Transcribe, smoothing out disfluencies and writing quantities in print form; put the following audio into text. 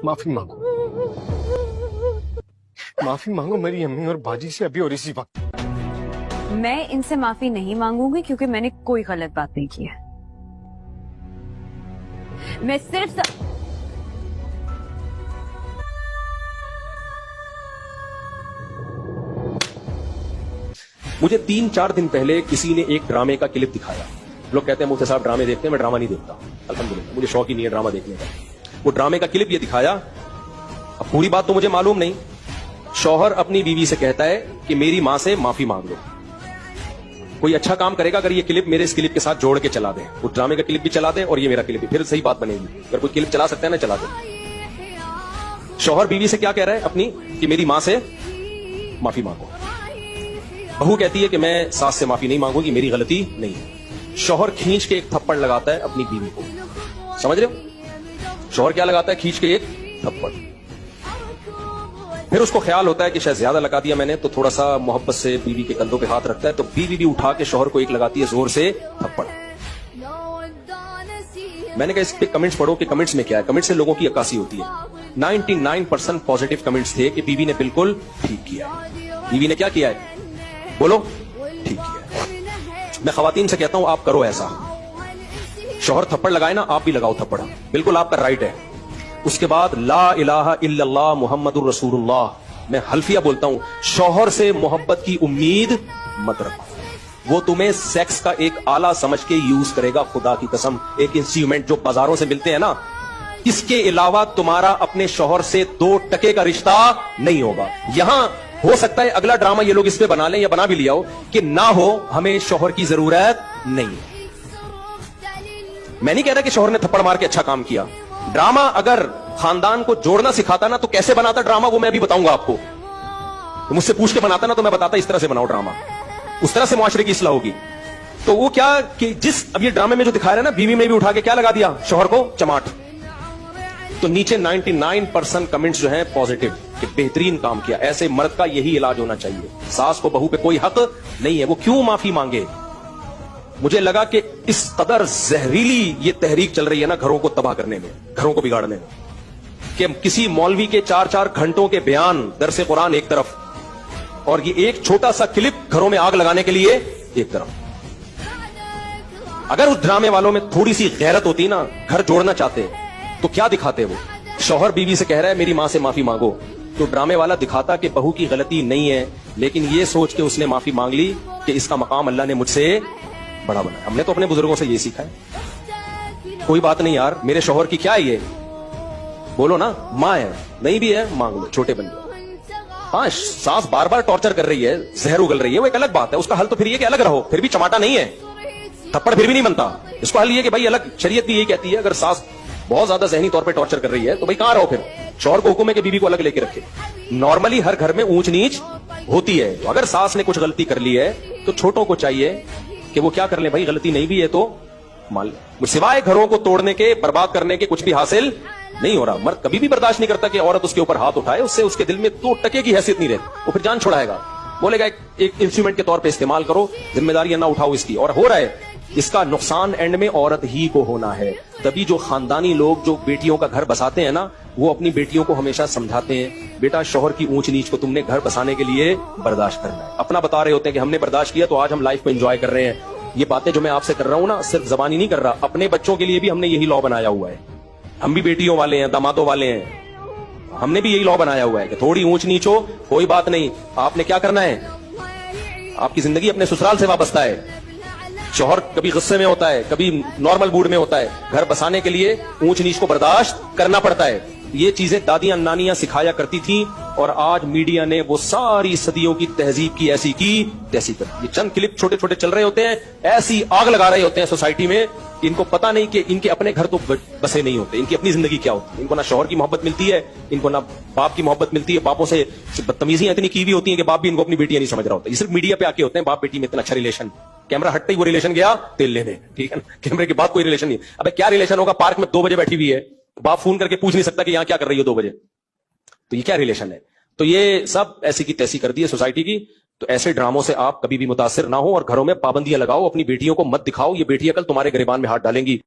माफी मांगो, माफी मांगो मेरी अम्मी और बाजी से अभी और इसी वक्त। मैं इनसे माफी नहीं मांगूंगी क्योंकि मैंने कोई गलत बात नहीं की है। मैं सिर्फ मुझे 3-4 दिन पहले किसी ने एक ड्रामे का क्लिप दिखाया। लोग कहते हैं मुफ्ती साहब ड्रामे देखते हैं, मैं ड्रामा नहीं देखता अल्हम्दुलिल्लाह, मुझे शौक ही नहीं है ड्रामा देखने का। वो ड्रामे का क्लिप ये दिखाया, अब पूरी बात तो मुझे मालूम नहीं। शौहर अपनी बीवी से कहता है कि मेरी मां से माफी मांग लो। कोई अच्छा काम करेगा अगर ये क्लिप मेरे इस क्लिप के साथ जोड़ के चला दे, वो ड्रामे का क्लिप भी चला दे और ये मेरा क्लिप भी, फिर सही बात बनेगी। अगर कोई क्लिप चला सकता है ना, चला दे। शौहर बीवी से क्या कह रहा है अपनी, कि मेरी मां से माफी मांगो। बहू कहती है कि मैं सास से माफी नहीं मांगूंगी, मेरी गलती नहीं है। शौहर खींच के एक थप्पड़ लगाता है अपनी बीवी को, समझ रहे हो? शौहर क्या लगाता है? खींच के एक थप्पड़। फिर उसको ख्याल होता है कि शायद ज्यादा लगा दिया मैंने, तो थोड़ा सा मोहब्बत से बीवी के कंधों पे हाथ रखता है, तो बीवी भी उठा के शौहर को एक लगाती है जोर से थप्पड़। मैंने कहा इस पे कमेंट्स पढ़ो कि कमेंट्स में क्या है। कमेंट्स से लोगों की अक्कासी होती है। 99% पॉजिटिव कमेंट्स थे कि बीवी ने बिल्कुल ठीक किया है। बीवी ने क्या किया है? बोलो, ठीक किया। मैं खवातीन से कहता हूं आप करो ऐसा। शौहर थप्पड़ लगाए ना, आप भी लगाओ थप्पड़, बिल्कुल आपका राइट है। उसके बाद ला इलाहा इल्लल्लाह मुहम्मदुर रसूलुल्लाह, मैं हल्फिया बोलता हूं, शौहर से मोहब्बत की उम्मीद मत रखो। वो तुम्हें सेक्स का एक आला समझ के यूज करेगा, खुदा की कसम, एक इंस्ट्रूमेंट जो बाजारों से मिलते हैं ना। इसके अलावा तुम्हारा अपने शौहर से 2 टके का रिश्ता नहीं होगा। यहां हो सकता है अगला ड्रामा ये लोग इस पे बना लें या बना भी लिया हो कि ना हो, हमें शौहर की जरूरत नहीं। मैं नहीं कह रहा कि शौहर ने थप्पड़ मार के अच्छा काम किया। ड्रामा अगर खानदान को जोड़ना सिखाता ना, तो कैसे बनाता ड्रामा वो मैं अभी बताऊंगा आपको। तो मुझसे पूछ के बनाता ना, तो मैं बताता इस तरह से बनाओ ड्रामा, उस तरह से मुआशरे की इस्लाह होगी। तो वो क्या कि जिस अब ये ड्रामे में जो दिखाया है ना, बीवी में भी उठा के क्या लगा दिया, शौहर को चमाट। तो नीचे 99% कमेंट्स जो हैं पॉजिटिव कि बेहतरीन काम किया। ऐसे मर्द का यही इलाज होना चाहिए। सास को बहू पे कोई हक नहीं है, वो क्यों माफी मांगे। मुझे लगा कि इस कदर जहरीली ये तहरीक चल रही है ना घरों को तबाह करने में, घरों को बिगाड़ने में, कि किसी मौलवी के 4-4 घंटों के बयान, दरसे कुरान एक तरफ, और ये एक छोटा सा क्लिप घरों में आग लगाने के लिए एक तरफ। अगर उस ड्रामे वालों में थोड़ी सी गैरत होती ना, घर जोड़ना चाहते तो क्या दिखाते वो? शौहर बीवी से कह रहा है मेरी मां से माफी मांगो, तो ड्रामे वाला दिखाता कि बहू की गलती नहीं है, लेकिन ये सोच के उसने माफी मांग ली कि इसका मकाम अल्लाह ने मुझसे बड़ा बनाया। हमने तो अपने बुजुर्गों से ये सीखा है। कोई बात नहीं यार, मेरे शौहर की क्या है ये, बोलो ना, माँ है, नहीं भी है मांग लो, छोटे बन जाओ। हाँ, सास बार बार टॉर्चर कर रही है, जहर उगल रही है, वो एक अलग बात है। उसका हल तो फिर ये कि अलग रहो, फिर भी चमाटा नहीं है, थप्पड़ फिर भी नहीं बनता। इसको हल ये कि भाई अलग, शरीयत भी यही कहती है अगर सास बहुत ज्यादा जहनी तौर पे टॉर्चर कर रही है तो भाई कहां रहो फिर। शौहर को हुक्म है कि बीवी को अलग लेके रखे। नॉर्मली हर घर में ऊंच नीच होती है, तो अगर सास ने कुछ गलती कर ली है तो छोटों को चाहिए कि वो क्या कर ले, भाई गलती नहीं भी है तो मान ले। सिवाय घरों को तोड़ने के, बर्बाद करने के कुछ भी हासिल नहीं हो रहा। मर्द कभी भी बर्दाश्त नहीं करता कि औरत उसके ऊपर हाथ उठाए, उससे उसके दिल में 2 टके की हैसियत नहीं रहती। वो फिर जान छुड़ाएगा, बोलेगा एक इंस्ट्रूमेंट के तौर पे इस्तेमाल करो, जिम्मेदारी ना उठाओ इसकी। और हो रहा है, इसका नुकसान एंड में औरत ही को होना है। तभी जो खानदानी लोग जो बेटियों का घर बसाते हैं ना, वो अपनी बेटियों को हमेशा समझाते हैं, बेटा शौहर की ऊंच नीच को तुमने घर बसाने के लिए बर्दाश्त करना है। अपना बता रहे होते हैं कि हमने बर्दाश्त किया तो आज हम लाइफ को एंजॉय कर रहे हैं। ये बातें जो मैं आपसे कर रहा हूं ना, सिर्फ जबानी नहीं कर रहा, अपने बच्चों के लिए भी हमने यही लॉ बनाया हुआ है। हम भी बेटियों वाले हैं, दामादों वाले हैं, हमने भी यही लॉ बनाया हुआ है कि थोड़ी ऊंच नीच हो कोई बात नहीं, आपने क्या करना है, आपकी जिंदगी अपने ससुराल से वाबस्ता है। शौहर कभी गुस्से में होता है, कभी नॉर्मल मूड में होता है, घर बसाने के लिए ऊंच नीच को बर्दाश्त करना पड़ता है। ये चीजें दादियां नानियां सिखाया करती थी, और आज मीडिया ने वो सारी सदियों की तहजीब की ऐसी की तैसी कर। ये चंद क्लिप छोटे छोटे चल रहे होते हैं, ऐसी आग लगा रहे होते हैं सोसाइटी में, इनको पता नहीं कि इनके अपने घर तो बसे नहीं होते, इनकी अपनी जिंदगी क्या होती है। इनको ना शौहर की मोहब्बत मिलती है, इनको ना बाप की मोहब्त मिलती है। बापों से बदतमीजियां इतनी की हुई होती है कि बाप भी इनको अपनी बेटियां नहीं समझ रहा होता। ये सिर्फ मीडिया पे आके होते हैं, बाप बेटी में इतना अच्छा रिलेशन, कैमरा हटते ही वो रिलेशन गया तेल लेने, ठीक है ना, कैमरे के बाद कोई रिलेशन नहीं। अबे क्या रिलेशन होगा, पार्क में 2 बजे बैठी हुई है, बाप फोन करके पूछ नहीं सकता कि यहां क्या कर रही हो 2 बजे, तो ये क्या रिलेशन है। तो ये सब ऐसी की तैसी कर दी है सोसाइटी की। तो ऐसे ड्रामों से आप कभी भी मुतासिर ना हो और घरों में पाबंदियां लगाओ, अपनी बेटियों को मत दिखाओ, ये बेटियां कल तुम्हारे गिरबान में हाथ डालेंगी।